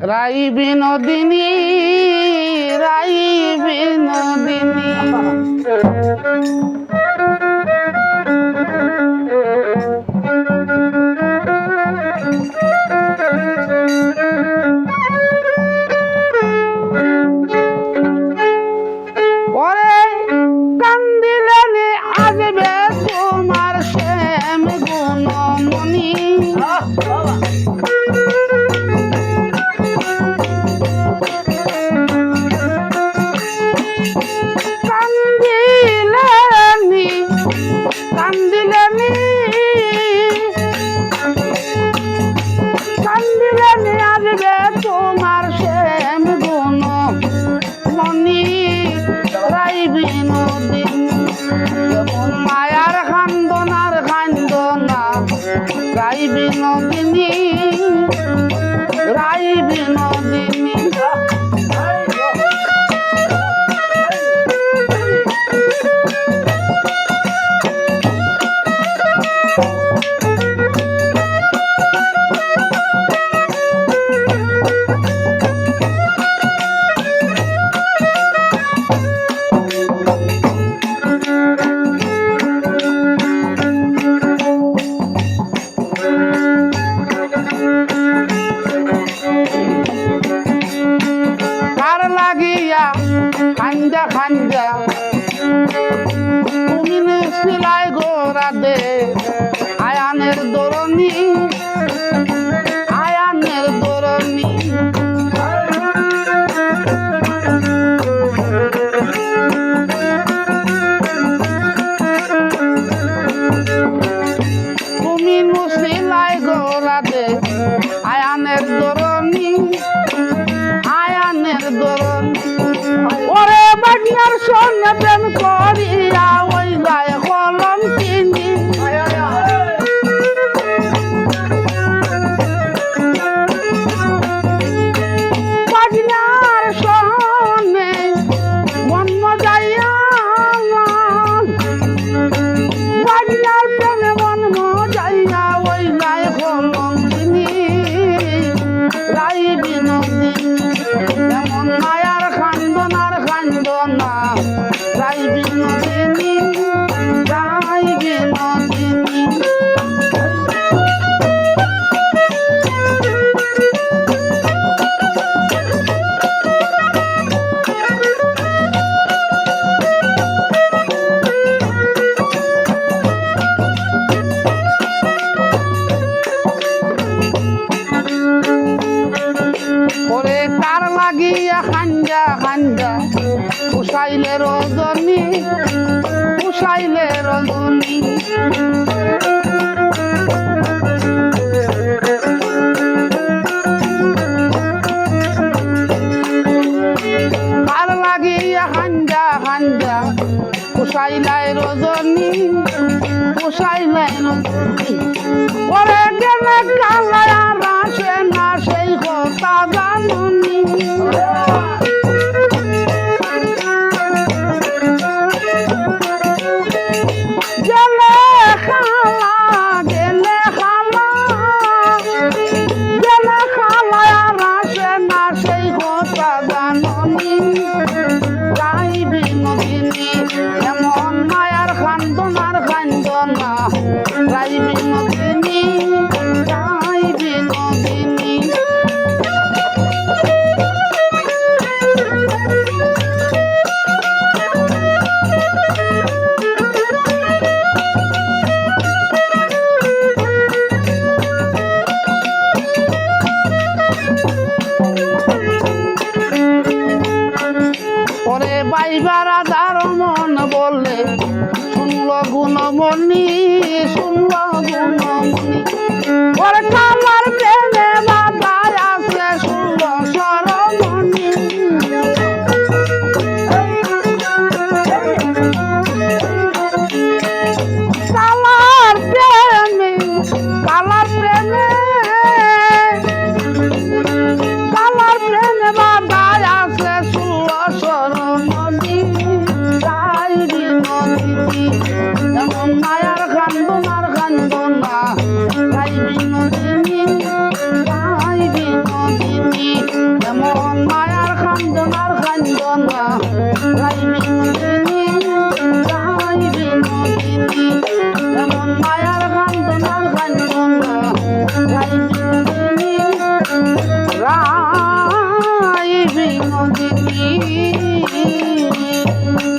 রাই বিনোদিনী রাই বিনোদিনী ওরে কান্দিলে আসবে তোমার শ্যাম গুণমণি তোমার শ্যাম গুণ মনি রাই বিনোদিনী মায়ার খান্দনার খান্দনা রাই বিনোদিনী রাই বিনোদিনী খাঞ্জা খাঞ্জা তুমি সিলাই গোরা দে আয়ানের দরনি আয়ানের দরনি তুমি সিলাই গোরা দে আয়ানের দরনি আয়ানের দরনি ওরে বাগনার সঙ্গে প্রেম করিয়া ওই যায় কলম কিনি বাগনার সঙ্গে মন মজাইয়া বাগনার প্রেমে মন মজাইয়া ওই যায় কলম কিনি রাই বিনোদিনী এমন মায়ার খান্দনার খান্দনা রাই বিনোদিনী রাই বিনোদিনী ওরে কার লাগিয়া খাঞ্জা খাঞ্জা উসাইলে রজনী উসাইলে রজনী কার লাগিয়া খাঞ্জা খাঞ্জা উসাইলাই রজনী উসাইলাই রজনী ওরে গেলে কালায়া রাসে না সেই কথা জানুনি গেলে খালা গেলে খালা গেলে খালায়া রাসে না সেই কথা জানুনি রাই বিনোদিনী এমন মায়ার খান্দনার খান্দনা রাই বিনোদিনী রাই বিনোদিনী ওরে বাইবার আদার মন বললে শুনল গুণমণি শুনল গুণমণি ওরে কালার প্রেমে বাধায়া কান্দনা রাই বিনোদিনী রাই বিনোদিনী এমন মায়ার কান্দনার কান্দনা রাই বিনোদিনী রাই বিনোদিনী